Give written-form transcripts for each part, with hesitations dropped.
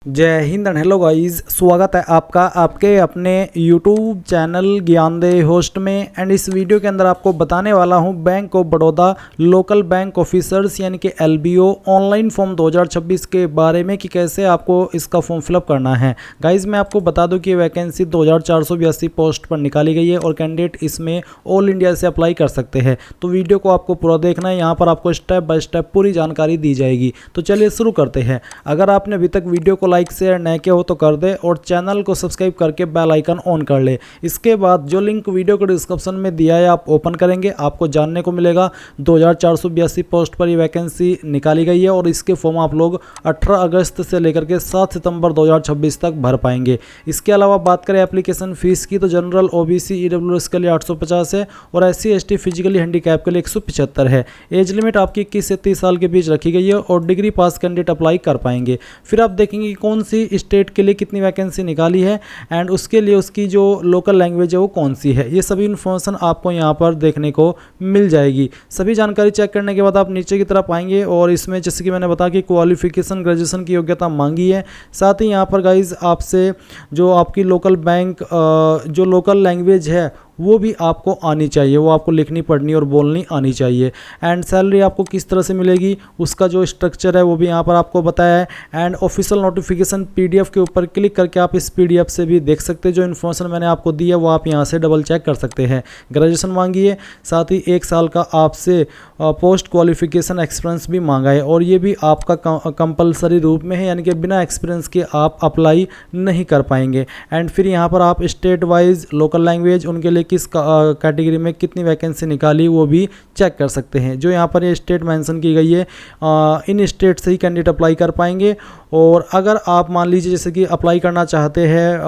जय Hind and hello guys, स्वागत है आपका आपके अपने YouTube चैनल ज्ञानदेह होस्ट में। एंड इस वीडियो के अंदर आपको बताने वाला हूं bank of Baroda local bank officers यानी कि LBO ऑनलाइन फॉर्म 2026 के बारे में कि कैसे आपको इसका फॉर्म फिलअप करना है। गाइस मैं आपको बता दूं कि वैकेंसी 2482 पोस्ट पर निकाली गई है और कैंडिडेट इसमें ऑल इंडिया से अप्लाई कर सकते हैं। तो वीडियो को आपको पूरा देखना है, यहाँ पर आपको स्टेप बाय स्टेप पूरी जानकारी दी जाएगी। तो चलिए शुरू करते हैं। अगर आपने अभी तक वीडियो को लाइक शेयर नए किया हो तो कर दे और चैनल को सब्सक्राइब करके बेल आइकन ऑन कर ले। इसके बाद जो लिंक वीडियो के डिस्क्रिप्शन में दिया है आप ओपन करेंगे, आपको जानने को मिलेगा 2482 पोस्ट पर ये वैकेंसी निकाली गई है और इसके फॉर्म आप लोग 18 अगस्त से लेकर के 7 सितंबर 2026 तक भर पाएंगे। इसके अलावा बात करें एप्लीकेशन फीस की तो जनरल OBC EWS के लिए 850 है और SC ST फिजिकली हैंडीकैप के लिए 175 है। एज लिमिट आपकी 21 से 30 साल के बीच रखी गई है और डिग्री पास कैंडिडेट अप्लाई कर पाएंगे। फिर आप देखेंगे कि कौन सी स्टेट के लिए कितनी वैकेंसी निकाली है एंड उसके लिए उसकी जो लोकल लैंग्वेज है वो कौन सी है। ये सभी इन्फॉर्मेशन आपको यहाँ पर देखने को मिल जाएगी। सभी जानकारी चेक करने के बाद आप नीचे की तरफ आएंगे और इसमें जैसे कि मैंने बताया कि क्वालिफिकेशन ग्रेजुएशन की योग्यता मांगी है। साथ ही यहाँ पर गाइज आपसे जो आपकी लोकल बैंक जो लोकल लैंग्वेज है वो भी आपको आनी चाहिए, वो आपको लिखनी पढ़नी और बोलनी आनी चाहिए। एंड सैलरी आपको किस तरह से मिलेगी उसका जो स्ट्रक्चर है वो भी यहाँ पर आपको बताया है। एंड ऑफिशियल नोटिफिकेशन PDF के ऊपर क्लिक करके आप इस PDF से भी देख सकते हैं। जो इन्फॉर्मेशन मैंने आपको दी है वो आप यहाँ से डबल चेक कर सकते हैं। ग्रेजुएशन मांगी है, साथ ही 1 साल का आपसे पोस्ट क्वालिफिकेशन एक्सपीरियंस भी मांगा है और ये भी आपका कंपलसरी रूप में है, यानी कि बिना एक्सपीरियंस के आप अप्लाई नहीं कर पाएंगे। एंड फिर यहाँ पर आप स्टेट वाइज लोकल लैंग्वेज उनके लिए किस कैटेगरी में कितनी वैकेंसी निकाली वो भी चेक कर सकते हैं। जो यहाँ पर ये स्टेट मेंशन की गई है इन स्टेट से ही कैंडिडेट अप्लाई कर पाएंगे। और अगर आप मान लीजिए जैसे कि अप्लाई करना चाहते हैं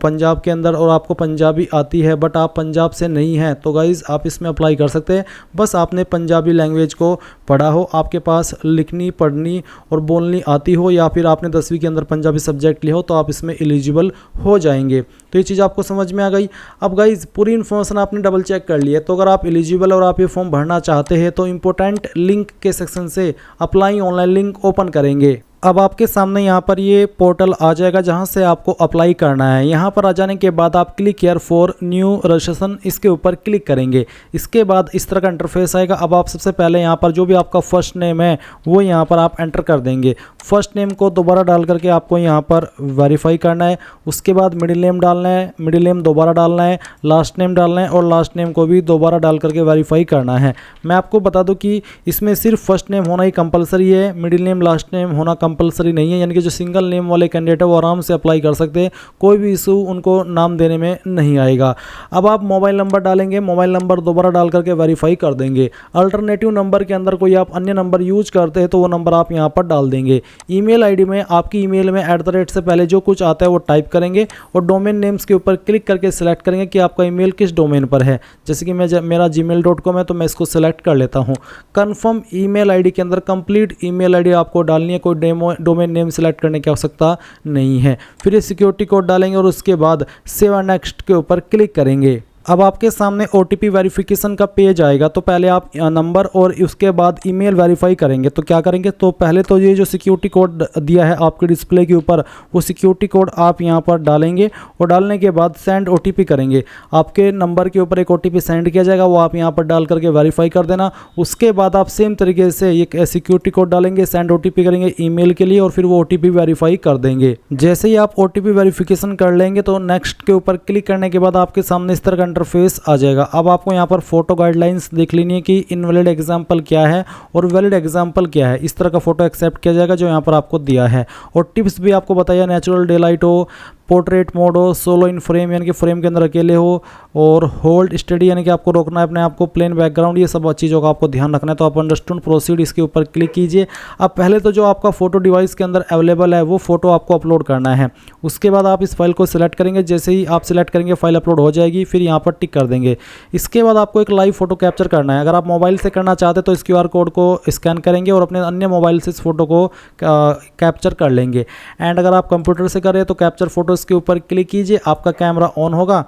पंजाब के अंदर और आपको पंजाबी आती है बट आप पंजाब से नहीं हैं तो गाइज़ आप इसमें अप्लाई कर सकते हैं। बस आपने पंजाबी लैंग्वेज को पढ़ा हो, आपके पास लिखनी पढ़नी और बोलनी आती हो या फिर आपने 10वीं के अंदर पंजाबी सब्जेक्ट लिया हो तो आप इसमें एलिजिबल हो जाएंगे। तो ये चीज़ आपको समझ में आ गई। अब गाइज़ पूरी इन्फॉर्मेशन आपने डबल चेक कर ली है तो अगर आप एलिजिबल और आप ये फॉर्म भरना चाहते हैं तो इंपॉर्टेंट लिंक के सेक्शन से अप्लाई ऑनलाइन लिंक ओपन करेंगे। अब आपके सामने यहाँ पर ये पोर्टल आ जाएगा जहाँ से आपको अप्लाई करना है। यहाँ पर आ जाने के बाद आप click here for new registration इसके ऊपर क्लिक करेंगे। इसके बाद इस तरह का इंटरफेस आएगा। अब आप सबसे पहले यहाँ पर जो भी आपका फर्स्ट नेम है वो यहाँ पर आप एंटर कर देंगे। फर्स्ट नेम को दोबारा डाल करके आपको यहाँ पर वेरीफाई करना है। उसके बाद मिडिल नेम डालना है, मिडिल नेम दोबारा डालना है, लास्ट नेम डालना है और लास्ट नेम को भी दोबारा डाल करके वेरीफाई करना है। मैं आपको बता दूं कि इसमें सिर्फ फर्स्ट नेम होना ही कंपलसरी है, मिडिल नेम लास्ट नेम होना कंपलसरी नहीं है। यानी कि जो सिंगल नेम वाले कैंडिडेट है वो आराम से अप्लाई कर सकते हैं, कोई भी इशू उनको नाम देने में नहीं आएगा। अब आप मोबाइल नंबर डालेंगे, मोबाइल नंबर दोबारा डाल करके वेरीफाई कर देंगे। अल्टरनेटिव नंबर के अंदर कोई आप अन्य नंबर यूज करते हैं तो वो नंबर आप यहाँ पर डाल देंगे। ईमेल आईडी में आपकी ईमेल में @ से पहले जो कुछ आता है वो टाइप करेंगे और डोमेन नेम्स के ऊपर क्लिक करके सिलेक्ट करेंगे कि आपका ईमेल किस डोमेन पर है। जैसे कि मेरा gmail.com है तो मैं इसको सिलेक्ट कर लेता हूँ। कन्फर्म ईमेल आईडी के अंदर कंप्लीट ईमेल आईडी आपको डालनी है, कोई डोमेन नेम सिलेक्ट करने की आवश्यकता नहीं है। फिर ये सिक्योरिटी कोड डालेंगे और उसके बाद सेव एंड नेक्स्ट के ऊपर क्लिक करेंगे। अब आपके सामने OTP वेरिफिकेशन का पेज आएगा तो पहले आप नंबर और उसके बाद ईमेल वेरीफाई करेंगे। तो क्या करेंगे, तो पहले तो ये जो सिक्योरिटी कोड दिया है आपके डिस्प्ले के ऊपर वो सिक्योरिटी कोड आप यहाँ पर डालेंगे और डालने के बाद सेंड OTP करेंगे। आपके नंबर के ऊपर एक OTP सेंड किया जाएगा, वो आप यहाँ पर डाल करके वेरीफाई कर देना। उसके बाद आप सेम तरीके से ये सिक्योरिटी कोड डालेंगे, सेंड OTP करेंगे ईमेल के लिए और फिर वो OTP वेरीफाई कर देंगे। जैसे ही आप OTP वेरिफिकेशन कर लेंगे तो नेक्स्ट के ऊपर क्लिक करने के बाद आपके सामने इस तरह का इंटरफेस आ जाएगा। अब आपको यहाँ पर फोटो गाइडलाइंस देख लेनी है कि इनवैलिड एग्जाम्पल क्या है और वैलिड एग्जाम्पल क्या है। इस तरह का फोटो एक्सेप्ट किया जाएगा जो यहाँ पर आपको दिया है। और टिप्स भी आपको बताया, नेचुरल डेलाइट हो, पोर्ट्रेट मोड हो, सोलो इन फ्रेम यानी कि फ्रेम के अंदर अकेले हो और होल्ड स्टडी यानी कि आपको रोकना है अपने आप को, प्लेन बैकग्राउंड, ये सब चीज़ों का आपको ध्यान रखना है। तो आप अंडरस्टूड प्रोसीड इसके ऊपर क्लिक कीजिए। अब पहले तो जो आपका फोटो डिवाइस के अंदर अवेलेबल है वो फोटो आपको अपलोड करना है। उसके बाद आप इस फाइल को सिलेक्ट करेंगे। जैसे ही आप सिलेक्ट करेंगे फाइल अपलोड हो जाएगी, फिर यहाँ पर टिक कर देंगे। इसके बाद आपको एक लाइव फोटो कैप्चर करना है। अगर आप मोबाइल से करना चाहते हैं तो इस QR कोड को स्कैन करेंगे और अपने अन्य मोबाइल से इस फोटो को कैप्चर कर लेंगे। एंड अगर आप कंप्यूटर से करें तो कैप्चर फोटोज़ के ऊपर क्लिक कीजिए, आपका कैमरा ऑन होगा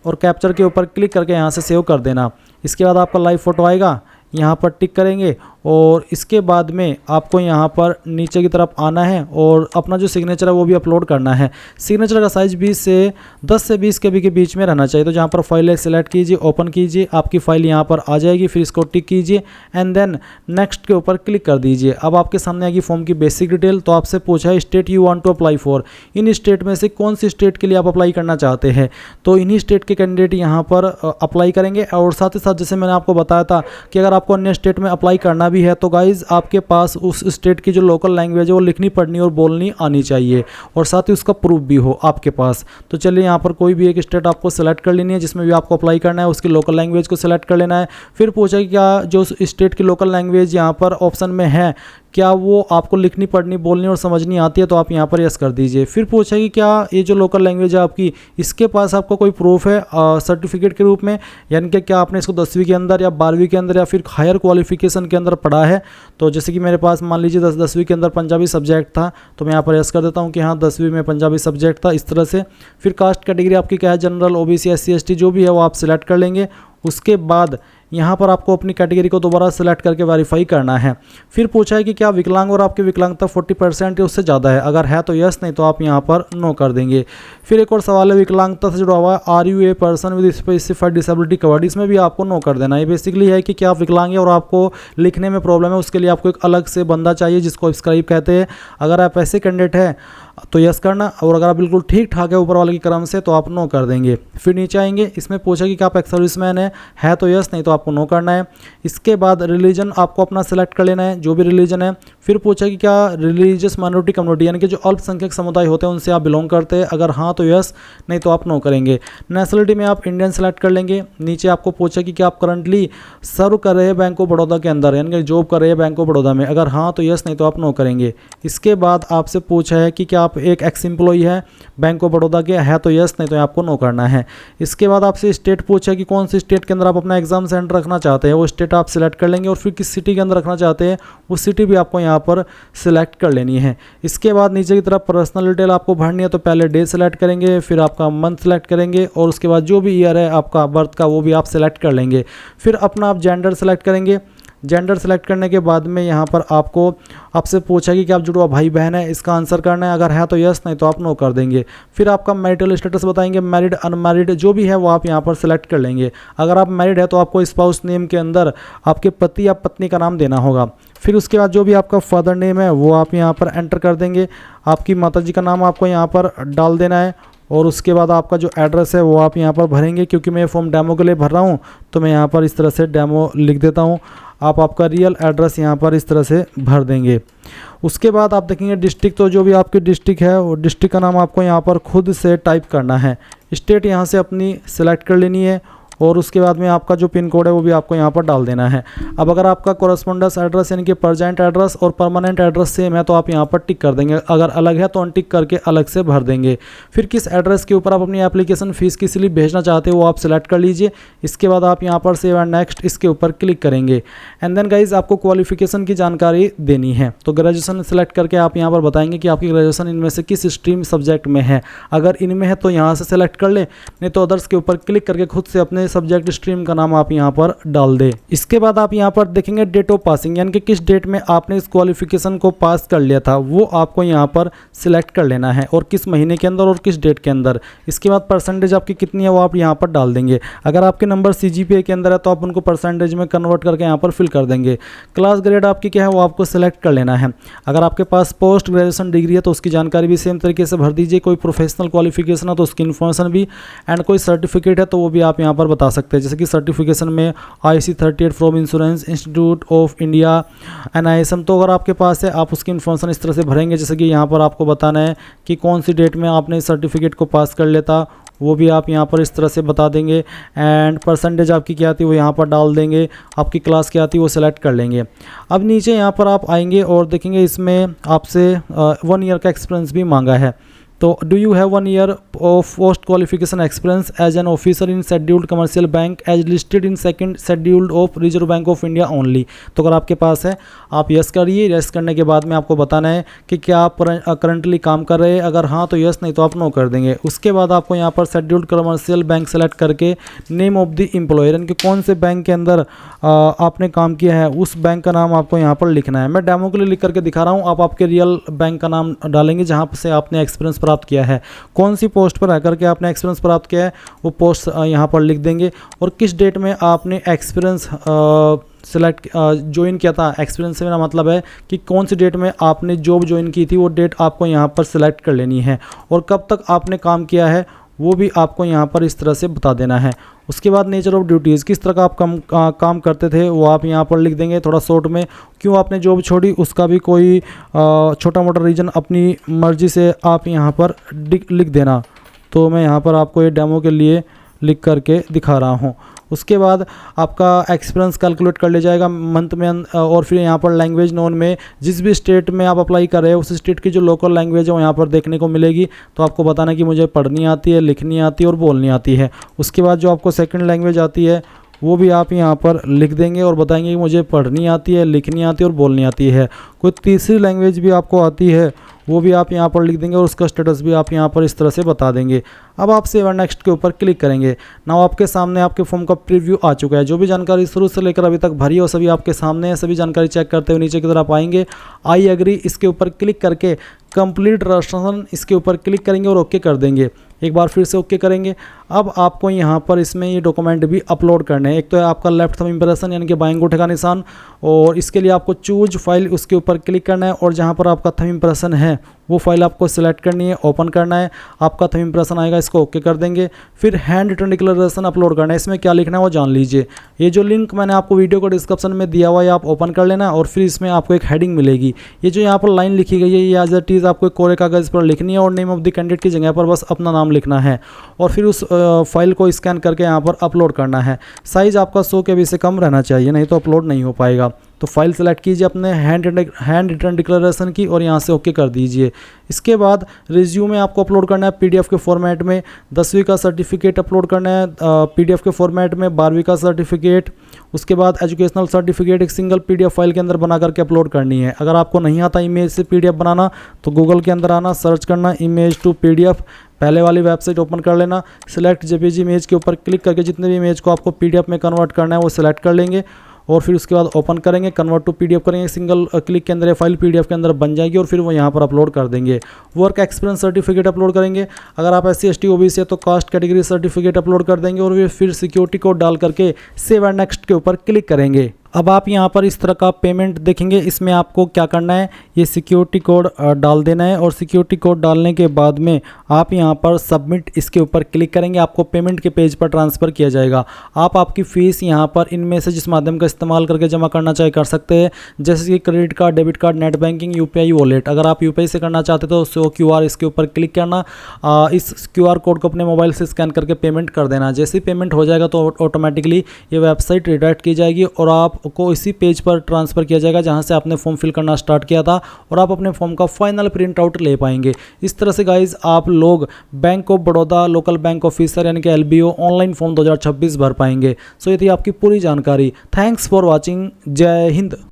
और कैप्चर के ऊपर क्लिक करके यहाँ से सेव कर देना। इसके बाद आपका लाइव फोटो आएगा, यहाँ पर टिक करेंगे और इसके बाद में आपको यहाँ पर नीचे की तरफ आना है और अपना जो सिग्नेचर है वो भी अपलोड करना है। सिग्नेचर का साइज़ 10 से 20 KB के बीच में रहना चाहिए। तो जहाँ पर फाइल है सिलेक्ट कीजिए, ओपन कीजिए, आपकी फाइल यहाँ पर आ जाएगी। फिर इसको टिक कीजिए एंड देन नेक्स्ट के ऊपर क्लिक कर दीजिए। अब आपके सामने आएगी फॉर्म की बेसिक डिटेल। तो आपसे पूछा है state you want to apply for, इन स्टेट में से कौन सी स्टेट के लिए आप अप्लाई करना चाहते हैं। तो इन्हीं स्टेट के कैंडिडेट यहाँ पर अप्लाई करेंगे। और साथ ही साथ जैसे मैंने आपको बताया था कि अगर आपको अन्य स्टेट में अप्लाई करना भी है तो गाइज आपके पास उस स्टेट की जो लोकल लैंग्वेज है वो लिखनी पढ़नी और बोलनी आनी चाहिए और साथ ही उसका प्रूफ भी हो आपके पास। तो चलिए यहाँ पर कोई भी एक स्टेट आपको सेलेक्ट कर लेनी है जिसमें भी आपको अप्लाई करना है, उसकी लोकल लैंग्वेज को सिलेक्ट कर लेना है। फिर पूछा कि क्या जो स्टेट की लोकल लैंग्वेज यहाँ पर ऑप्शन में है क्या वो आपको लिखनी पढ़नी बोलनी और समझनी आती है, तो आप यहाँ पर यस कर दीजिए। फिर पूछा कि क्या ये जो लोकल लैंग्वेज है आपकी, इसके पास आपका कोई प्रूफ है सर्टिफिकेट के रूप में, यानी कि क्या आपने इसको 10वीं के अंदर या 12वीं के अंदर या फिर हायर क्वालिफिकेशन के अंदर पढ़ा है। तो जैसे कि मेरे पास मान लीजिए 10वीं के अंदर पंजाबी सब्जेक्ट था, तो मैं यहाँ पर यस कर देता हूँ कि हाँ 10वीं में पंजाबी सब्जेक्ट था, इस तरह से। फिर कास्ट कैटेगरी आपकी क्या है, जनरल, OBC, SC ST जो भी है वो आप सिलेक्ट कर लेंगे। उसके बाद यहाँ पर आपको अपनी कैटेगरी को दोबारा सेलेक्ट करके वेरीफाई करना है। फिर पूछा है कि क्या विकलांग और आपकी विकलांगता 40% या उससे ज़्यादा है, अगर है तो यस, नहीं तो आप यहाँ पर नो कर देंगे। फिर एक और सवाल है विकलांगता से जुड़ा हुआ है, are you a person with specified disability covered, इसमें भी आपको नो कर देना है। ये बेसिकली है कि क्या आप विकलांग है और आपको लिखने में प्रॉब्लम है, उसके लिए आपको एक अलग से बंदा चाहिए जिसको स्क्राइब कहते हैं। अगर आप ऐसे कैंडिडेट हैं तो यस करना, और अगर आप बिल्कुल ठीक ठाक है ऊपर वाले की क्रम से तो आप नो कर देंगे। फिर नीचे आएंगे, इसमें पूछा कि क्या आप एक्स सर्विसमैन है तो यस, नहीं तो आपको नो करना है। इसके बाद रिलीजन आपको अपना सेलेक्ट कर लेना है, जो भी रिलीजन है। फिर पूछा कि क्या रिलीजियस माइनॉरिटी कम्युनिटी यानी कि जो अल्पसंख्यक समुदाय होते हैं उनसे आप बिलोंग करते हैं, अगर हाँ तो यस, नहीं तो आप नो करेंगे। नेशनलिटी में आप इंडियन सेलेक्ट कर लेंगे। नीचे आपको पूछा कि क्या आप करंटली सर्व कर रहे हैं बैंक ऑफ बड़ौदा के अंदर, यानी कि जॉब कर रहे हैं बैंक ऑफ बड़ौदा में, अगर हाँ तो यस, नहीं तो आप नो करेंगे। इसके बाद आपसे पूछा है कि क्या आप एक एक्स एम्प्लॉई है बैंक ऑफ बड़ौदा के, है तो यस, नहीं तो आपको नो करना है। इसके बाद आपसे स्टेट पूछा कि कौन सी स्टेट के अंदर आप अपना एग्जाम सेंटर रखना चाहते हैं, वो स्टेट आप सिलेक्ट कर लेंगे। और फिर किस सिटी के अंदर रखना चाहते हैं वो सिटी भी आपको यहाँ पर सिलेक्ट कर लेनी है। इसके बाद नीचे की तरफ पर्सनल डिटेल आपको भरनी है, तो पहले डे सेलेक्ट करेंगे, फिर आपका मंथ सेलेक्ट करेंगे और उसके बाद जो भी ईयर है आपका बर्थ का वो भी आप सेलेक्ट कर लेंगे। फिर अपना आप जेंडर सेलेक्ट करेंगे। जेंडर सेलेक्ट करने के बाद में यहाँ पर आपसे पूछा कि क्या आप जुड़वा भाई बहन है, इसका आंसर करना है, अगर है तो यस, नहीं तो आप नो कर देंगे। फिर आपका मैरिटल स्टेटस बताएंगे, मैरिड अनमैरिड जो भी है वो आप यहाँ पर सेलेक्ट कर लेंगे। अगर आप मैरिड है तो आपको स्पाउस नेम के अंदर आपके पति या पत्नी का नाम देना होगा। फिर उसके बाद जो भी आपका फादर नेम है वो आप यहाँ पर एंटर कर देंगे। आपकी माताजी का नाम आपको यहाँ पर डाल देना है और उसके बाद आपका जो एड्रेस है वो आप यहाँ पर भरेंगे। क्योंकि मैं फॉर्म डेमो के लिए भर रहा हूँ तो मैं यहाँ पर इस तरह से डेमो लिख देता हूँ। आप आपका रियल एड्रेस यहाँ पर इस तरह से भर देंगे। उसके बाद आप देखेंगे डिस्ट्रिक्ट, तो जो भी आपकी डिस्ट्रिक्ट है वो डिस्ट्रिक्ट का नाम आपको यहाँ पर खुद से टाइप करना है। स्टेट यहाँ से अपनी सेलेक्ट कर लेनी है और उसके बाद में आपका जो पिन कोड है वो भी आपको यहाँ पर डाल देना है। अब अगर आपका कोरस्पोंडेंस एड्रेस यानी कि प्रेजेंट एड्रेस और परमानेंट एड्रेस सेम है तो आप यहाँ पर टिक कर देंगे, अगर अलग है तो अनटिक करके अलग से भर देंगे। फिर किस एड्रेस के ऊपर आप अपनी एप्लीकेशन फीस किस लिए भेजना चाहते हो वो आप सिलेक्ट कर लीजिए। इसके बाद आप यहाँ पर सेव एंड नेक्स्ट इसके ऊपर क्लिक करेंगे। एंड देन गाइज आपको क्वालिफिकेशन की जानकारी देनी है, तो ग्रेजुएशन सेलेक्ट करके आप यहाँ पर बताएंगे कि आपकी ग्रेजुएशन इनमें से किस स्ट्रीम सब्जेक्ट में है। अगर इनमें है तो यहाँ से सेलेक्ट कर ले, नहीं तो अदर्स के ऊपर क्लिक करके खुद से अपने सब्जेक्ट स्ट्रीम का नाम आप यहाँ पर डाल दे। इसके बाद आप यहाँ पर देखेंगे डेट ऑफ पासिंग यानी कि किस डेट में आपने इस क्वालिफिकेशन को पास कर लिया था वो आपको यहाँ पर सिलेक्ट कर लेना है और किस महीने के अंदर और किस डेट के अंदर। इसके बाद परसेंटेज आपकी कितनी है वो आप यहाँ पर डाल देंगे। अगर आपके नंबर CGPA के अंदर है तो आप उनको परसेंटेज में कन्वर्ट करके यहाँ पर फिल कर देंगे। क्लास ग्रेड आपकी क्या है वो आपको सिलेक्ट कर लेना है। अगर आपके पास पोस्ट ग्रेजुएशन डिग्री है तो उसकी जानकारी भी सेम तरीके से भर दीजिए। कोई प्रोफेशनल क्वालिफिकेशन है तो उसकी इन्फॉर्मेशन भी, एंड कोई सर्टिफिकेट है तो वो भी आप यहाँ पर बता सकते हैं। जैसे कि सर्टिफिकेशन में IC38 from insurance institute of India NISM, तो अगर आपके पास है आप उसकी इन्फॉर्मेशन इस तरह से भरेंगे। जैसे कि यहाँ पर आपको बताना है कि कौन सी डेट में आपने इस सर्टिफिकेट को पास कर लेता, वो भी आप यहाँ पर इस तरह से बता देंगे। एंड परसेंटेज आपकी क्या आती है वो यहाँ पर डाल देंगे, आपकी क्लास क्या आती है वो सेलेक्ट कर लेंगे। अब नीचे यहाँ पर आप आएंगे और देखेंगे इसमें आपसे 1 ईयर का एक्सपीरियंस भी मांगा है। तो do you have 1 year of post qualification experience as an officer in scheduled commercial bank as listed in second scheduled of Reserve Bank of India only. तो अगर आपके पास है आप यस करिए। यस करने के बाद में आपको बताना है कि क्या आप करंटली काम कर रहे हैं, अगर हाँ तो यस, नहीं तो आप नो कर देंगे। उसके बाद आपको यहाँ पर शेड्यूल्ड कमर्शियल बैंक सेलेक्ट करके नेम ऑफ द एम्प्लॉयर, यानी कि कौन से बैंक के अंदर आपने काम किया है उस बैंक का नाम आपको यहाँ पर लिखना है। मैं डेमो के लिए लिख करके दिखा रहा हूँ, आप आपके रियल बैंक का नाम डालेंगे जहाँ से आपने एक्सपीरियंस प्राप्त किया है। कौन सी पोस्ट पर आकर के आपने एक्सपीरियंस प्राप्त किया है वो पोस्ट यहाँ पर लिख देंगे, और किस डेट में आपने एक्सपीरियंस सेलेक्ट ज्वाइन किया था। एक्सपीरियंस से मेरा मतलब है कि कौन सी डेट में आपने जॉब ज्वाइन की थी, वो डेट आपको यहाँ पर सिलेक्ट कर लेनी है, और कब तक आपने काम किया है वो भी आपको यहाँ पर इस तरह से बता देना है। उसके बाद नेचर ऑफ ड्यूटीज़, किस तरह का आप काम करते थे वो आप यहाँ पर लिख देंगे थोड़ा शॉर्ट में। क्यों आपने जॉब छोड़ी उसका भी कोई छोटा मोटा रीज़न अपनी मर्ज़ी से आप यहाँ पर लिख देना। तो मैं यहाँ पर आपको ये डेमो के लिए लिख करके दिखा रहा हूँ। उसके बाद आपका एक्सपीरियंस कैलकुलेट कर लिया जाएगा मंथ में, और फिर यहाँ पर लैंग्वेज नोन में जिस भी स्टेट में आप अप्लाई कर रहे हैं उस स्टेट की जो लोकल लैंग्वेज है वो यहाँ पर देखने को मिलेगी। तो आपको बताना कि मुझे पढ़नी आती है, लिखनी आती है और बोलनी आती है। उसके बाद जो आपको सेकंड लैंग्वेज आती है वो भी आप यहाँ पर लिख देंगे और बताएंगे कि मुझे पढ़नी आती है, लिखनी आती है और बोलनी आती है। कोई तीसरी लैंग्वेज भी आपको आती है वो भी आप यहाँ पर लिख देंगे, और उसका स्टेटस भी आप यहाँ पर इस तरह से बता देंगे। अब आप सेव एंड नेक्स्ट के ऊपर क्लिक करेंगे। नाउ आपके सामने आपके फॉर्म का प्रीव्यू आ चुका है। जो भी जानकारी शुरू से लेकर अभी तक भरी हो सभी आपके सामने है। सभी जानकारी चेक करते हुए नीचे की तरफ आएंगे, आई एग्री इसके ऊपर क्लिक करके कंप्लीट रजिस्ट्रेशन इसके ऊपर क्लिक करेंगे और ओके कर देंगे। एक बार फिर से ओके करेंगे। अब आपको यहाँ पर इसमें ये डॉक्यूमेंट भी अपलोड करने हैं। एक तो है आपका लेफ्ट थंब इंप्रेशन यानी कि बाएं अंगूठे का निशान, और इसके लिए आपको चूज फाइल उसके ऊपर क्लिक करना है, और जहाँ पर आपका थंब इंप्रेशन है वो फाइल आपको सिलेक्ट करनी है, ओपन करना है। आपका थंब इंप्रेशन आएगा, इसको ओके कर देंगे। फिर हैंड रिटन डिक्लेरेशन अपलोड करना है। इसमें क्या लिखना है वो जान लीजिए। ये जो लिंक मैंने आपको वीडियो को डिस्क्रिप्शन में दिया हुआ है आप ओपन कर लेना, और फिर इसमें आपको एक हेडिंग मिलेगी। ये जो यहाँ पर लाइन लिखी गई है ये एज इट इज़ आपको कोरे कागज़ पर लिखनी है, और नेम ऑफ द कैंडिडेट की जगह पर बस अपना नाम लिखना है, और फिर उस फाइल को स्कैन करके यहाँ पर अपलोड करना है। साइज़ आपका 100 KB से कम रहना चाहिए, नहीं तो अपलोड नहीं हो पाएगा। तो फाइल सेलेक्ट कीजिए अपने हैंड रिटन डिक्लेरेशन की, और यहाँ से ओके कर दीजिए। इसके बाद रिज्यूमे आपको अपलोड करना है PDF के फॉर्मेट में। 10वीं का सर्टिफिकेट अपलोड करना है PDF के फॉर्मेट में, 12वीं का सर्टिफिकेट, उसके बाद एजुकेशनल सर्टिफिकेट एक सिंगल PDF फाइल के अंदर बना करके अपलोड करनी है। अगर आपको नहीं आता इमेज से PDF बनाना तो गूगल के अंदर आना, सर्च करना इमेज टू PDF, पहले वाली वेबसाइट ओपन कर लेना, सिलेक्ट JPG इमेज के ऊपर क्लिक करके जितने भी इमेज को आपको PDF में कन्वर्ट करना है वो सिलेक्ट कर लेंगे, और फिर उसके बाद ओपन करेंगे, कन्वर्ट टू PDF करेंगे। सिंगल क्लिक के अंदर ये फाइल PDF के अंदर बन जाएगी, और फिर वो यहाँ पर अपलोड कर देंगे। वर्क एक्सपीरियंस सर्टिफिकेट अपलोड करेंगे। अगर आप SC ST OBC है तो कास्ट कैटेगरी सर्टिफिकेट अपलोड कर देंगे, और फिर सिक्योरिटी कोड डाल करके सेव एंड नेक्स्ट के ऊपर क्लिक करेंगे। अब आप यहाँ पर इस तरह का पेमेंट देखेंगे। इसमें आपको क्या करना है, ये सिक्योरिटी कोड डाल देना है, और सिक्योरिटी कोड डालने के बाद में आप यहाँ पर सबमिट इसके ऊपर क्लिक करेंगे। आपको पेमेंट के पेज पर ट्रांसफ़र किया जाएगा। आप आपकी फ़ीस यहाँ पर इनमें से जिस माध्यम का इस्तेमाल करके जमा करना चाहे कर सकते हैं, जैसे कि credit card, debit card, net banking, UPI wallet. अगर आप UPI से करना चाहते तो शो QR इसके ऊपर क्लिक करना, इस QR कोड को अपने मोबाइल से स्कैन करके पेमेंट कर देना। जैसे ही पेमेंट हो जाएगा तो ऑटोमेटिकली ये वेबसाइट रिडायरेक्ट की जाएगी, और आप को इसी पेज पर ट्रांसफ़र किया जाएगा जहां से आपने फॉर्म फिल करना स्टार्ट किया था, और आप अपने फॉर्म का फाइनल प्रिंट आउट ले पाएंगे। इस तरह से गाइज आप लोग bank of Baroda local bank officer यानी कि LBO ऑनलाइन फॉर्म 2026 भर पाएंगे। सो ये थी आपकी पूरी जानकारी। Thanks for watching. जय हिंद।